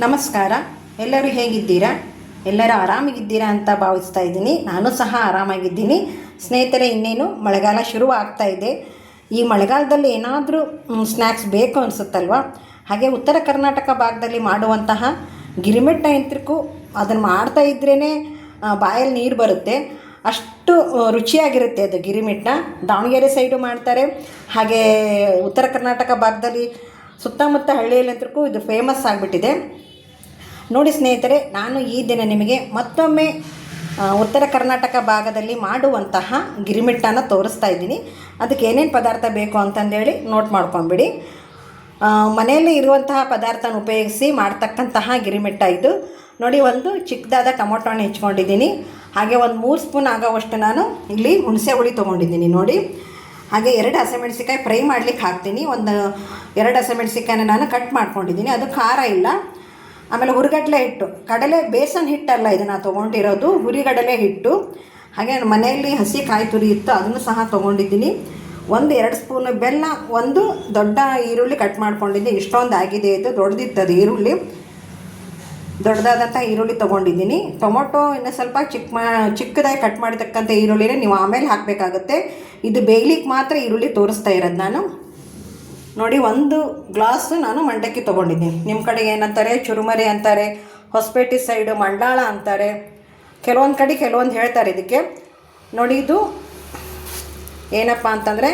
ನಮಸ್ಕಾರ. ಎಲ್ಲರೂ ಹೇಗಿದ್ದೀರಾ? ಎಲ್ಲರೂ ಆರಾಮಾಗಿದ್ದೀರಾ ಅಂತ ಭಾವಿಸ್ತಾ ಇದ್ದೀನಿ. ನಾನು ಸಹ ಆರಾಮಾಗಿದ್ದೀನಿ. ಸ್ನೇಹಿತರೆ, ಇನ್ನೇನು ಮಳೆಗಾಲ ಶುರು ಆಗ್ತಾ ಇದೆ. ಈ ಮಳೆಗಾಲದಲ್ಲಿ ಏನಾದರೂ ಸ್ನ್ಯಾಕ್ಸ್ ಬೇಕು ಅನಿಸುತ್ತಲ್ವ? ಹಾಗೆ ಉತ್ತರ ಕರ್ನಾಟಕ ಭಾಗದಲ್ಲಿ ಮಾಡುವಂತಹ ಗಿರಿಮಿಟ್ಟ ಯಂತ್ರಕ್ಕೂ ಅದನ್ನು ಮಾಡ್ತಾ ಇದ್ರೇ ಬಾಯಲ್ಲಿ ನೀರು ಬರುತ್ತೆ. ಅಷ್ಟು ರುಚಿಯಾಗಿರುತ್ತೆ ಅದು ಗಿರಿಮಿಟ್ಟ. ದಾವಣಗೆರೆ ಸೈಡು ಮಾಡ್ತಾರೆ. ಹಾಗೆ ಉತ್ತರ ಕರ್ನಾಟಕ ಭಾಗದಲ್ಲಿ ಸುತ್ತಮುತ್ತ ಹಳ್ಳಿಯಲ್ಲಂತೂ ಇದು ಫೇಮಸ್ ಆಗಿಬಿಟ್ಟಿದೆ. ನೋಡಿ ಸ್ನೇಹಿತರೆ, ನಾನು ಈ ದಿನ ನಿಮಗೆ ಮತ್ತೊಮ್ಮೆ ಉತ್ತರ ಕರ್ನಾಟಕ ಭಾಗದಲ್ಲಿ ಮಾಡುವಂತಹ ಗಿರಿಮಿಟ್ಟನ ತೋರಿಸ್ತಾ ಇದ್ದೀನಿ. ಅದಕ್ಕೆ ಏನೇನು ಪದಾರ್ಥ ಬೇಕು ಅಂತಂದೇಳಿ ನೋಟ್ ಮಾಡ್ಕೊಂಬಿಡಿ. ಮನೆಯಲ್ಲಿ ಇರುವಂತಹ ಪದಾರ್ಥನ ಉಪಯೋಗಿಸಿ ಮಾಡ್ತಕ್ಕಂತಹ ಗಿರಿಮಿಟ್ಟ ಇದು. ನೋಡಿ, ಒಂದು ಚಿಕ್ಕದಾದ ಟೊಮೊಟೊ ಹಣ್ಣು ಹೆಚ್ಕೊಂಡಿದ್ದೀನಿ. ಹಾಗೆ ಒಂದು 3 ಸ್ಪೂನ್ ಆಗೋವಷ್ಟು ನಾನು ಇಲ್ಲಿ ಹುಣಸೆ ಹುಳಿ ತೊಗೊಂಡಿದ್ದೀನಿ. ನೋಡಿ, ಹಾಗೆ 2 ಹಸಿಮೆಣಸಿಕಾಯಿ ಫ್ರೈ ಮಾಡಲಿಕ್ಕೆ ಹಾಕ್ತೀನಿ. ಒಂದು 2 ಹಸಿಮೆಣಸಿಕಾಯಿನ ನಾನು ಕಟ್ ಮಾಡ್ಕೊಂಡಿದ್ದೀನಿ. ಅದು ಖಾರ ಇಲ್ಲ. ಆಮೇಲೆ ಹುರಿಗಡಲೆ ಹಿಟ್ಟು, ಕಡಲೆ ಬೇಸನ್ ಹಿಟ್ಟಲ್ಲ ಇದನ್ನು ತೊಗೊಂಡಿರೋದು, ಹುರಿಗಡಲೆ ಹಿಟ್ಟು. ಹಾಗೆ ಮನೆಯಲ್ಲಿ ಹಸಿ ಕಾಯಿ ತುರಿ ಇತ್ತು, ಅದನ್ನು ಸಹ ತೊಗೊಂಡಿದ್ದೀನಿ. 1-2 ಸ್ಪೂನ್ ಬೆಲ್ಲ, ಒಂದು ದೊಡ್ಡ ಈರುಳ್ಳಿ ಕಟ್ ಮಾಡ್ಕೊಂಡಿದ್ದೆ. ಇಷ್ಟೊಂದು ಆಗಿದೆ ಇದು, ದೊಡ್ಡದಿತ್ತದು ಈರುಳ್ಳಿ, ದೊಡ್ಡದಾದಂಥ ಈರುಳ್ಳಿ ತೊಗೊಂಡಿದ್ದೀನಿ. ಟೊಮೊಟೊ ಇನ್ನೂ ಸ್ವಲ್ಪ ಚಿಕ್ಕದಾಗಿ ಕಟ್ ಮಾಡಿರ್ತಕ್ಕಂಥ ಈರುಳ್ಳಿನೇ ನೀವು ಆಮೇಲೆ ಹಾಕಬೇಕಾಗುತ್ತೆ. ಇದು ಬೇಯ್ಲಿಕ್ಕೆ ಮಾತ್ರ ಈರುಳ್ಳಿ ತೋರಿಸ್ತಾ ಇರೋದು ನಾನು. ನೋಡಿ, 1 ಗ್ಲಾಸ್ ನಾನು ಮಂಡಕ್ಕಿ ತೊಗೊಂಡಿದ್ದೀನಿ. ನಿಮ್ಮ ಕಡೆ ಏನಂತಾರೆ, ಚುರುಮರಿ ಅಂತಾರೆ, ಹೊಸಪೇಟೆ ಸೈಡು ಮಂಡಾಳ ಅಂತಾರೆ, ಕೆಲವೊಂದು ಕಡೆ ಕೆಲವೊಂದು ಹೇಳ್ತಾರೆ ಇದಕ್ಕೆ. ನೋಡಿ, ಇದು ಏನಪ್ಪ ಅಂತಂದರೆ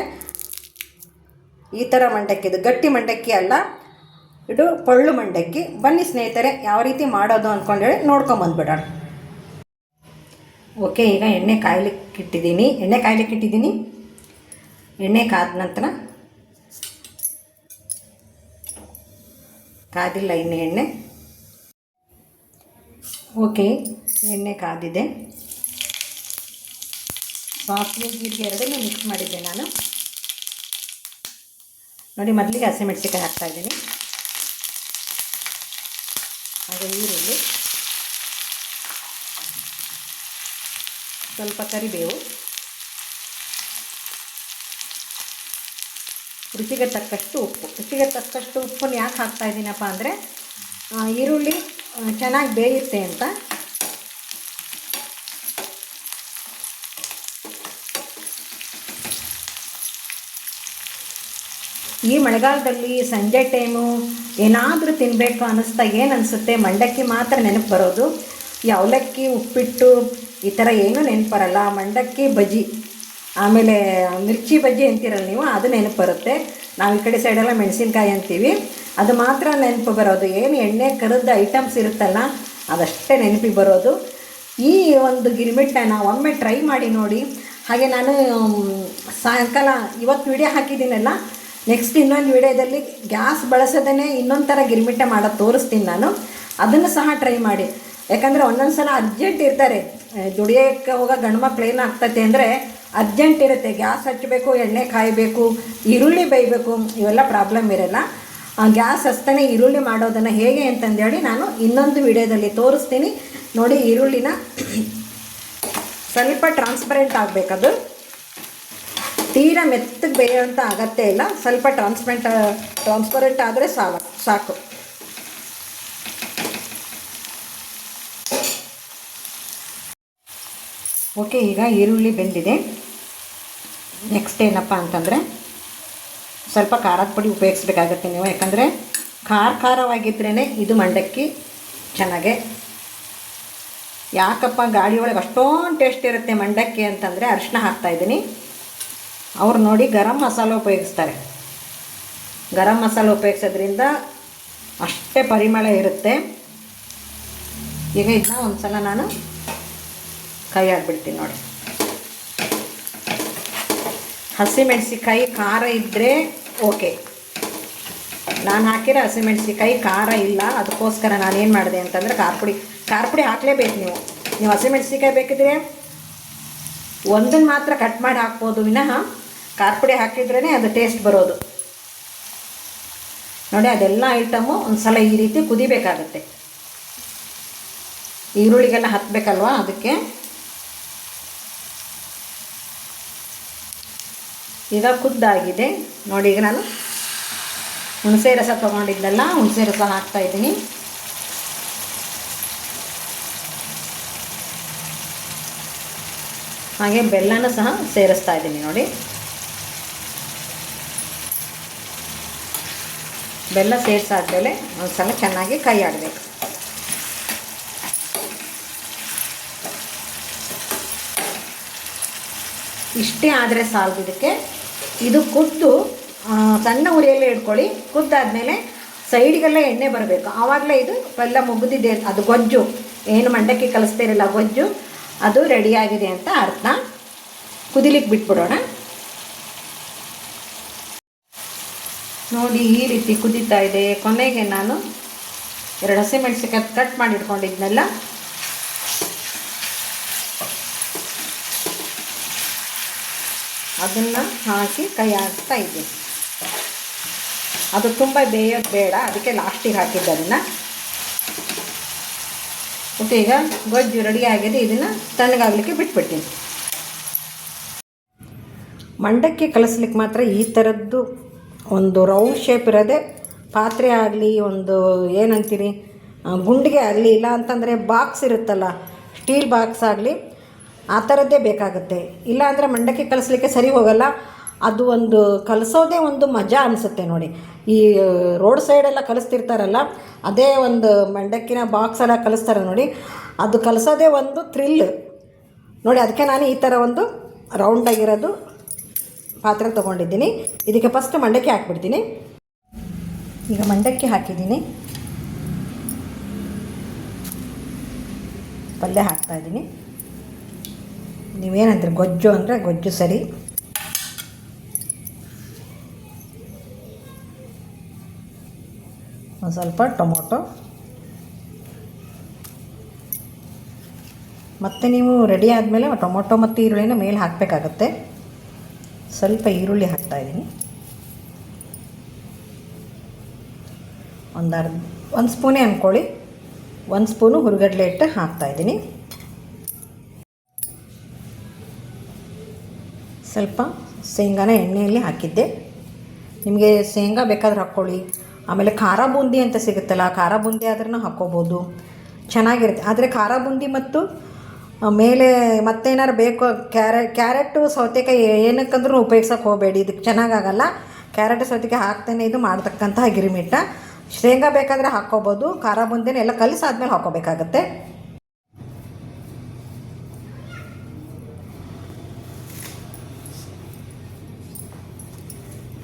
ಈ ಥರ ಮಂಡಕ್ಕಿ, ಇದು ಗಟ್ಟಿ ಮಂಡಕ್ಕಿ ಅಲ್ಲ, ಇದು ಪೊಳ್ಳು ಮಂಡಕ್ಕಿ. ಬನ್ನಿ ಸ್ನೇಹಿತರೆ, ಯಾವ ರೀತಿ ಮಾಡೋದು ಅಂದ್ಕೊಂಡೇಳಿ ನೋಡ್ಕೊಂಬಂದ್ಬಿಡೋಣ. ಓಕೆ, ಈಗ ಎಣ್ಣೆ ಕಾಯ್ಲಿಕ್ಕೆ ಇಟ್ಟಿದ್ದೀನಿ. ಎಣ್ಣೆ ಕಾದ ನಂತರ ಕಾದಿಲ್ಲ ಇನ್ನು ಎಣ್ಣೆ. ಓಕೆ, ಎಣ್ಣೆ ಕಾದಿದೆ. ಸಾಸಿವೆ ಜೀರಿಗೆ ಎರಡನ್ನೂ ಮಿಕ್ಸ್ ಮಾಡಿದ್ದೆ ನಾನು. ನೋಡಿ, ಮೊದಲಿಗೆ ಹಸಿಮೆಣಸಿಕಾಯಿ ಹಾಕ್ತಾಯಿದ್ದೀನಿ. ಹಾಗೆ ಈರುಳ್ಳಿ, ಸ್ವಲ್ಪ ಕರಿಬೇವು, ರುಚಿಗೆ ತಕ್ಕಷ್ಟು ಉಪ್ಪು. ರುಚಿಗೆ ತಕ್ಕಷ್ಟು ಉಪ್ಪನ್ನು ಯಾಕೆ ಹಾಕ್ತಾಯಿದ್ದೀನಪ್ಪ ಅಂದರೆ ಈರುಳ್ಳಿ ಚೆನ್ನಾಗಿ ಬೇಯುತ್ತೆ ಅಂತ. ಈ ಮಳೆಗಾಲದಲ್ಲಿ ಸಂಜೆ ಟೈಮು ಏನಾದರೂ ತಿನ್ನಬೇಕು ಅನ್ನಿಸ್ತಾ ಏನು ಅನಿಸುತ್ತೆ, ಮಂಡಕ್ಕಿ ಮಾತ್ರ ನೆನಪು ಬರೋದು. ಈ ಅವಲಕ್ಕಿ, ಉಪ್ಪಿಟ್ಟು ಈ ಥರ ಏನೂ ನೆನಪು ಬರಲ್ಲ. ಮಂಡಕ್ಕಿ ಬಜ್ಜಿ, ಆಮೇಲೆ ಮಿರ್ಚಿ ಬಜ್ಜಿ ಅಂತೀರಲ್ಲ ನೀವು, ಅದು ನೆನಪು ಬರುತ್ತೆ. ನಾವು ಈ ಕಡೆ ಸೈಡೆಲ್ಲ ಮೆಣಸಿನ್ಕಾಯಿ ಅಂತೀವಿ, ಅದು ಮಾತ್ರ ನೆನಪು ಬರೋದು. ಏನು ಎಣ್ಣೆ ಕರಿದ ಐಟಮ್ಸ್ ಇರುತ್ತಲ್ಲ, ಅದಷ್ಟೇ ನೆನಪಿಗೆ ಬರೋದು. ಈ ಒಂದು ಗಿರಿಮಿಟ್ಟನ ಒಮ್ಮೆ ಟ್ರೈ ಮಾಡಿ ನೋಡಿ. ಹಾಗೆ ನಾನು ಸಾಯಂಕಾಲ ಇವತ್ತು ವಿಡಿಯೋ ಹಾಕಿದ್ದೀನಲ್ಲ, ನೆಕ್ಸ್ಟ್ ಇನ್ನೊಂದು ವಿಡಿಯೋದಲ್ಲಿ ಗ್ಯಾಸ್ ಬಳಸೋದೇ ಇನ್ನೊಂದು ಥರ ಗಿರಿಮಿಟ್ಟ ಮಾಡೋದು ತೋರಿಸ್ತೀನಿ ನಾನು. ಅದನ್ನು ಸಹ ಟ್ರೈ ಮಾಡಿ. ಯಾಕಂದರೆ ಒಂದೊಂದು ಸಲ ಅರ್ಜೆಂಟ್ ಇರ್ತಾರೆ, ದುಡಿಯೋಕ್ಕೆ ಹೋಗೋ ಗಂಡು ಮಕ್ಳು ಏನಾಗ್ತೈತೆ ಅಂದರೆ ಅರ್ಜೆಂಟ್ ಇರುತ್ತೆ. ಗ್ಯಾಸ್ ಹಚ್ಚಬೇಕು, ಎಣ್ಣೆ ಕಾಯಬೇಕು, ಈರುಳ್ಳಿ ಬೇಯಬೇಕು, ಇವೆಲ್ಲ ಪ್ರಾಬ್ಲಮ್ ಇರೋಲ್ಲ. ಗ್ಯಾಸ್ ಹಚ್ತಾನೆ ಈರುಳ್ಳಿ ಮಾಡೋದನ್ನು ಹೇಗೆ ಅಂತಂದೇಳಿ ನಾನು ಇನ್ನೊಂದು ವಿಡಿಯೋದಲ್ಲಿ ತೋರಿಸ್ತೀನಿ. ನೋಡಿ, ಈರುಳ್ಳಿನ ಸ್ವಲ್ಪ ಟ್ರಾನ್ಸ್ಪರೆಂಟ್ ಆಗಬೇಕದು, ತೀರಾ ಮೆತ್ತಗೆ ಬೇಯೋಂಥ ಅಗತ್ಯ ಇಲ್ಲ. ಸ್ವಲ್ಪ ಟ್ರಾನ್ಸ್ಪರೆಂಟ್ ಆದರೆ ಸಾಕು. ಓಕೆ, ಈಗ ಈರುಳ್ಳಿ ಬೆಂದಿದೆ. ನೆಕ್ಸ್ಟ್ ಏನಪ್ಪ ಅಂತಂದರೆ ಸ್ವಲ್ಪ ಖಾರದ ಪುಡಿ ಉಪಯೋಗಿಸ್ಬೇಕಾಗತ್ತೆ ನೀವು. ಯಾಕಂದರೆ ಖಾರವಾಗಿದ್ರೇ ಇದು ಮಂಡಕ್ಕಿ ಚೆನ್ನಾಗೆ. ಯಾಕಪ್ಪ ಗಾಡಿ ಒಳಗೆ ಅಷ್ಟೊಂದು ಟೇಸ್ಟ್ ಇರುತ್ತೆ ಮಂಡಕ್ಕಿ ಅಂತಂದರೆ ಅರಿಶಿನ ಹಾಕ್ತಾಯಿದ್ದೀನಿ. ಅವ್ರು ನೋಡಿ ಗರಂ ಮಸಾಲೆ ಉಪಯೋಗಿಸ್ತಾರೆ. ಗರಂ ಮಸಾಲೆ ಉಪಯೋಗಿಸೋದ್ರಿಂದ ಅಷ್ಟೇ ಪರಿಮಳ ಇರುತ್ತೆ. ಈಗ ಇದನ್ನ ಒಂದು ಸಲ ನಾನು ಕೈ ಹಾಕ್ಬಿಡ್ತೀನಿ. ನೋಡಿ, ಹಸಿಮೆಣಸಿಕಾಯಿ ಖಾರ ಇದ್ದರೆ ಓಕೆ. ನಾನು ಹಾಕಿರೋ ಹಸಿಮೆಣಸಿಕಾಯಿ ಖಾರ ಇಲ್ಲ, ಅದಕ್ಕೋಸ್ಕರ ನಾನೇನು ಮಾಡಿದೆ ಅಂತಂದರೆ ಖಾರ ಪುಡಿ ಹಾಕಲೇಬೇಕು. ನೀವು ಹಸಿಮೆಣಸಿಕಾಯಿ ಬೇಕಿದ್ರೆ ಒಂದನ್ನು ಮಾತ್ರ ಕಟ್ ಮಾಡಿ ಹಾಕ್ಬೋದು, ವಿನಃ ಖಾರ ಪುಡಿ ಹಾಕಿದ್ರೇ ಅದು ಟೇಸ್ಟ್ ಬರೋದು. ನೋಡಿ, ಅದೆಲ್ಲ ಐಟಮು ಒಂದು ಸಲ ಈ ರೀತಿ ಕುದಿಬೇಕಾಗತ್ತೆ. ಈರುಳ್ಳಿಗೆಲ್ಲ ಹತ್ತಬೇಕಲ್ವ, ಅದಕ್ಕೆ. ಈಗ ಕುದ್ದಾಗಿದೆ ನೋಡಿ. ಈಗ ನಾನು ಹುಣಸೆ ರಸ ತೊಗೊಂಡಿದ್ದೆಲ್ಲ ಹುಣಸೆ ರಸ ಹಾಕ್ತಾಯಿದ್ದೀನಿ. ಹಾಗೆ ಬೆಲ್ಲನೂ ಸಹ ಸೇರಿಸ್ತಾ ಇದ್ದೀನಿ ನೋಡಿ. ಬೆಲ್ಲ ಸೇರಿಸಾದ್ಮೇಲೆ ಒಂದು ಸಲ ಚೆನ್ನಾಗಿ ಕೈ ಆಡಬೇಕು. ಇಷ್ಟೇ ಆದರೆ ಸಾಲದು ಇದಕ್ಕೆ. ಇದು ಕುದ್ದು ಸಣ್ಣ ಉರಿಯಲ್ಲೇ ಇಟ್ಕೊಳ್ಳಿ. ಕುದ್ದಾದಮೇಲೆ ಸೈಡಿಗೆಲ್ಲ ಎಣ್ಣೆ ಬರಬೇಕು, ಆವಾಗಲೇ ಇದು ಬೆಲ್ಲ ಮುಗಿದಿದೆ, ಅದು ಗೊಜ್ಜು ಏನು ಮಂಡಕ್ಕಿ ಕಲಿಸ್ತಿರಲ್ಲ ಗೊಜ್ಜು ಅದು ರೆಡಿಯಾಗಿದೆ ಅಂತ ಅರ್ಥ. ಕುದಿಲಿಕ್ಕೆ ಬಿಟ್ಬಿಡೋಣ. ನೋಡಿ ಈ ರೀತಿ ಕುದೀತಾ ಇದೆ. ಕೊನೆಗೆ ನಾನು 2 ಹಸಿಮೆಣಸಿನಕಾಯಿ ಕಟ್ ಮಾಡಿ ಇಟ್ಕೊಂಡಿದ್ನೆಲ್ಲ ಅದನ್ನು ಹಾಕಿ ಕೈ ಹಾಕ್ತಾ ಇದ್ದೀನಿ. ಅದು ತುಂಬ ಬೇಯೋದು ಬೇಡ, ಅದಕ್ಕೆ ಲಾಸ್ಟಿಗೆ ಹಾಕಿದ್ದೆ ಅದನ್ನು. ಓಕೆ, ಈಗ ಗೊಜ್ಜು ರೆಡಿ ಆಗಿದೆ. ಇದನ್ನು ತಣ್ಣಗಾಗಲಿಕ್ಕೆ ಬಿಟ್ಬಿಡ್ತೀನಿ. ಮಂಡಕ್ಕಿ ಕಲಿಸ್ಲಿಕ್ಕೆ ಮಾತ್ರ ಈ ಥರದ್ದು ಒಂದು ರೌಂಡ್ ಶೇಪ್ ಇರೋದೇ ಪಾತ್ರೆ ಆಗಲಿ, ಒಂದು ಏನಂತೀರಿ ಗುಂಡಿಗೆ ಆಗಲಿ, ಇಲ್ಲ ಅಂತಂದರೆ ಬಾಕ್ಸ್ ಇರುತ್ತಲ್ಲ ಸ್ಟೀಲ್ ಬಾಕ್ಸ್ ಆಗಲಿ, ಆ ಥರದ್ದೇ ಬೇಕಾಗುತ್ತೆ. ಇಲ್ಲ ಅಂದರೆ ಮಂಡಕ್ಕಿ ಕಲಿಸ್ಲಿಕ್ಕೆ ಸರಿ ಹೋಗಲ್ಲ. ಅದು ಒಂದು ಕಲಿಸೋದೇ ಒಂದು ಮಜಾ ಅನಿಸುತ್ತೆ ನೋಡಿ. ಈ ರೋಡ್ ಸೈಡೆಲ್ಲ ಕಲಿಸ್ತಿರ್ತಾರಲ್ಲ, ಅದೇ ಒಂದು ಮಂಡಕ್ಕಿನ ಬಾಕ್ಸೆಲ್ಲ ಕಲಿಸ್ತಾರೆ ನೋಡಿ, ಅದು ಕಲಿಸೋದೇ ಒಂದು ಥ್ರಿಲ್ ನೋಡಿ. ಅದಕ್ಕೆ ನಾನು ಈ ಥರ ಒಂದು ರೌಂಡಾಗಿರೋದು ಪಾತ್ರೆ ತೊಗೊಂಡಿದ್ದೀನಿ. ಇದಕ್ಕೆ ಫಸ್ಟ್ ಮಂಡಕ್ಕಿ ಹಾಕ್ಬಿಡ್ತೀನಿ. ಈಗ ಮಂಡಕ್ಕಿ ಹಾಕಿದ್ದೀನಿ, ಪಲ್ಯ ಹಾಕ್ತಾಯಿದ್ದೀನಿ. ನೀವೇನಂತೀರಿ, ಗೊಜ್ಜು ಅಂದರೆ ಗೊಜ್ಜು ಸರಿ. ಒಂದು ಸ್ವಲ್ಪ ಟೊಮೊಟೊ, ಮತ್ತು ನೀವು ರೆಡಿ ಆದಮೇಲೆ ಟೊಮೊಟೊ ಮತ್ತು ಈರುಳ್ಳಿನ ಮೇಲೆ ಹಾಕಬೇಕಾಗತ್ತೆ. ಸ್ವಲ್ಪ ಈರುಳ್ಳಿ ಹಾಕ್ತಾಯಿದ್ದೀನಿ. ಒಂದು ಸ್ಪೂನೇ ಅಂದ್ಕೊಳ್ಳಿ, 1 ಸ್ಪೂನು ಹುರಿಗಡಲೆ ಹಿಟ್ಟು ಹಾಕ್ತಾಯಿದ್ದೀನಿ. ಸ್ವಲ್ಪ ಶೇಂಗಾನ ಎಣ್ಣೆಯಲ್ಲಿ ಹಾಕಿದ್ದೆ. ನಿಮಗೆ ಶೇಂಗಾ ಬೇಕಾದ್ರೆ ಹಾಕ್ಕೊಳ್ಳಿ. ಆಮೇಲೆ ಖಾರ ಬೂಂದಿ ಅಂತ ಸಿಗುತ್ತಲ್ಲ, ಖಾರ ಬೂಂದಿ ಆದ್ರೂ ಹಾಕ್ಕೋಬೋದು, ಚೆನ್ನಾಗಿರುತ್ತೆ. ಆದರೆ ಖಾರ ಬೂಂದಿ ಮತ್ತು ಮೇಲೆ ಮತ್ತೇನಾರು ಬೇಕು ಕ್ಯಾರೆಟು ಸೌತೆಕಾಯಿ ಏನಕ್ಕಂದ್ರೂ ಉಪಯೋಗ್ಸೋಕೆ ಹೋಗಬೇಡಿ, ಇದಕ್ಕೆ ಚೆನ್ನಾಗಾಗಲ್ಲ. ಕ್ಯಾರೆಟ್ ಸೌತೆಕಾಯಿ ಹಾಕ್ತೇನೆ ಇದು ಮಾಡ್ತಕ್ಕಂತಹ ಗಿರಿಮಿಟ್ಟ. ಶೇಂಗಾ ಬೇಕಾದರೆ ಹಾಕ್ಕೋಬೋದು. ಖಾರ ಬೂಂದಿನ ಎಲ್ಲ ಕಲಿಸಾದ್ಮೇಲೆ ಹಾಕ್ಕೋಬೇಕಾಗತ್ತೆ.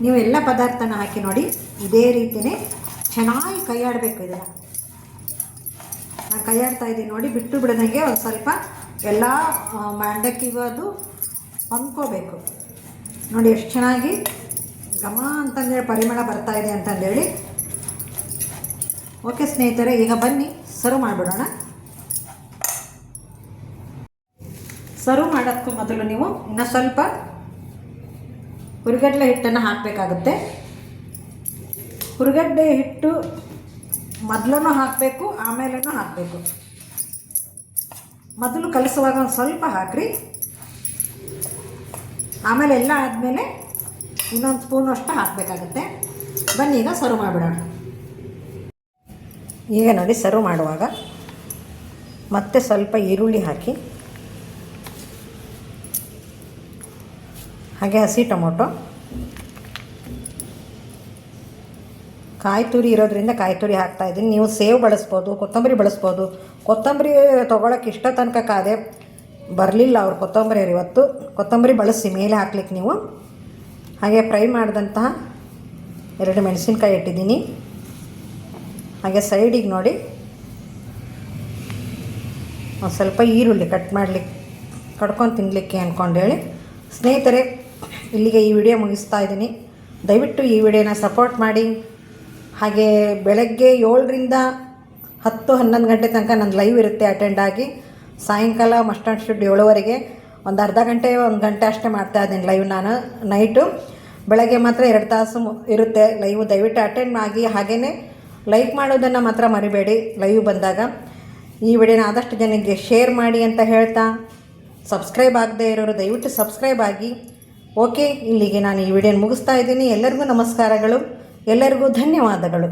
ನೀವು ಎಲ್ಲ ಪದಾರ್ಥನ ಹಾಕಿ ನೋಡಿ, ಇದೇ ರೀತಿಯೇ ಚೆನ್ನಾಗಿ ಕೈ ಆಡಬೇಕು. ಇದನ್ನು ನಾನು ಕೈ ಆಡ್ತಾ ಇದ್ದೀನಿ ನೋಡಿ, ಬಿಟ್ಟು ಬಿಡೋದಂಗೆ ಒಂದು ಸ್ವಲ್ಪ ಎಲ್ಲ ಮಂಡಕ್ಕಿಗೂ ಅದು ಹೊಂದ್ಕೋಬೇಕು ನೋಡಿ. ಎಷ್ಟು ಚೆನ್ನಾಗಿ ಘಮ ಅಂತಂದೇಳಿ ಪರಿಮಳ ಬರ್ತಾಯಿದೆ ಅಂತಂದೇಳಿ. ಓಕೆ ಸ್ನೇಹಿತರೆ, ಈಗ ಬನ್ನಿ ಸರ್ವ್ ಮಾಡಿಬಿಡೋಣ. ಸರ್ವ್ ಮಾಡೋಕ್ಕೂ ಮೊದಲು ನೀವು ಇನ್ನೂ ಸ್ವಲ್ಪ ಹುರಿಗಡಲೆ ಹಿಟ್ಟನ್ನು ಹಾಕಬೇಕಾಗುತ್ತೆ. ಹುರಿಗಡ್ಡೆ ಹಿಟ್ಟು ಮೊದಲೂ ಹಾಕಬೇಕು, ಆಮೇಲೂ ಹಾಕಬೇಕು. ಮೊದಲು ಕಲಿಸುವಾಗ ಒಂದು ಸ್ವಲ್ಪ ಹಾಕಿರಿ, ಆಮೇಲೆ ಎಲ್ಲ ಆದಮೇಲೆ ಇನ್ನೊಂದು ಸ್ಪೂನಷ್ಟು ಹಾಕಬೇಕಾಗುತ್ತೆ. ಬನ್ನಿ ಈಗ ಸರ್ವ್ ಮಾಡಿಬಿಡೋಣ. ಈಗ ನೋಡಿ, ಸರ್ವ್ ಮಾಡುವಾಗ ಮತ್ತೆ ಸ್ವಲ್ಪ ಈರುಳ್ಳಿ ಹಾಕಿ, ಹಾಗೆ ಹಸಿ ಟೊಮೊಟೊ, ಕಾಯಿ ತುರಿ ಇರೋದ್ರಿಂದ ಕಾಯಿ ತುರಿ ಹಾಕ್ತಾಯಿದ್ದೀನಿ. ನೀವು ಸೇವ್ ಬಳಸ್ಬೋದು, ಕೊತ್ತಂಬರಿ ಬಳಸ್ಬೋದು. ಕೊತ್ತಂಬರಿ ತೊಗೊಳಕ್ಕೆ ಇಷ್ಟ ತನಕ ಕಾದೆ ಬರಲಿಲ್ಲ ಅವ್ರು ಕೊತ್ತಂಬರಿ ಇವತ್ತು. ಕೊತ್ತಂಬರಿ ಬಳಸಿ ಮೇಲೆ ಹಾಕ್ಲಿಕ್ಕೆ ನೀವು. ಹಾಗೆ ಫ್ರೈ ಮಾಡಿದಂತಹ 2 ಮೆಣಸಿನ್ಕಾಯಿ ಇಟ್ಟಿದ್ದೀನಿ. ಹಾಗೆ ಸೈಡಿಗೆ ನೋಡಿ ಒಂದು ಸ್ವಲ್ಪ ಈರುಳ್ಳಿ ಕಡ್ಕೊಂಡು ತಿನ್ನಲಿಕ್ಕೆ ಅಂದ್ಕೊಂಡೇಳಿ. ಸ್ನೇಹಿತರೆ, ಇಲ್ಲಿಗೆ ಈ ವಿಡಿಯೋ ಮುಗಿಸ್ತಾ ಇದ್ದೀನಿ. ದಯವಿಟ್ಟು ಈ ವಿಡಿಯೋನ ಸಪೋರ್ಟ್ ಮಾಡಿ. ಹಾಗೆ ಬೆಳಗ್ಗೆ 7ರಿಂದ 10-11 ಗಂಟೆ ತನಕ ನನ್ನ ಲೈವ್ ಇರುತ್ತೆ, ಅಟೆಂಡ್ ಆಗಿ. ಸಾಯಂಕಾಲ ಮಸ್ಟರ್ಡ್ ಶುಡ್ 7ವರೆಗೆ ಒಂದು ಅರ್ಧ ಗಂಟೆ 1 ಗಂಟೆ ಅಷ್ಟೇ ಮಾಡ್ತಾಯಿದ್ದೀನಿ ಲೈವ್ ನಾನು. ನೈಟು ಬೆಳಗ್ಗೆ ಮಾತ್ರ 2 ತಾಸು ಇರುತ್ತೆ ಲೈವ್. ದಯವಿಟ್ಟು ಅಟೆಂಡ್ ಆಗಿ. ಹಾಗೆಯೇ ಲೈಕ್ ಮಾಡೋದನ್ನು ಮಾತ್ರ ಮರಿಬೇಡಿ ಲೈವ್ ಬಂದಾಗ. ಈ ವಿಡಿಯೋನ ಆದಷ್ಟು ಜನಕ್ಕೆ ಶೇರ್ ಮಾಡಿ ಅಂತ ಹೇಳ್ತಾ, ಸಬ್ಸ್ಕ್ರೈಬ್ ಆಗದೆ ಇರೋರು ದಯವಿಟ್ಟು ಸಬ್ಸ್ಕ್ರೈಬ್ ಆಗಿ. ಓಕೆ, ಇಲ್ಲಿಗೆ ನಾನು ಈ ವಿಡಿಯೋನ ಮುಗಿಸ್ತಾ ಇದ್ದೀನಿ. ಎಲ್ಲರಿಗೂ ನಮಸ್ಕಾರಗಳು, ಎಲ್ಲರಿಗೂ ಧನ್ಯವಾದಗಳು.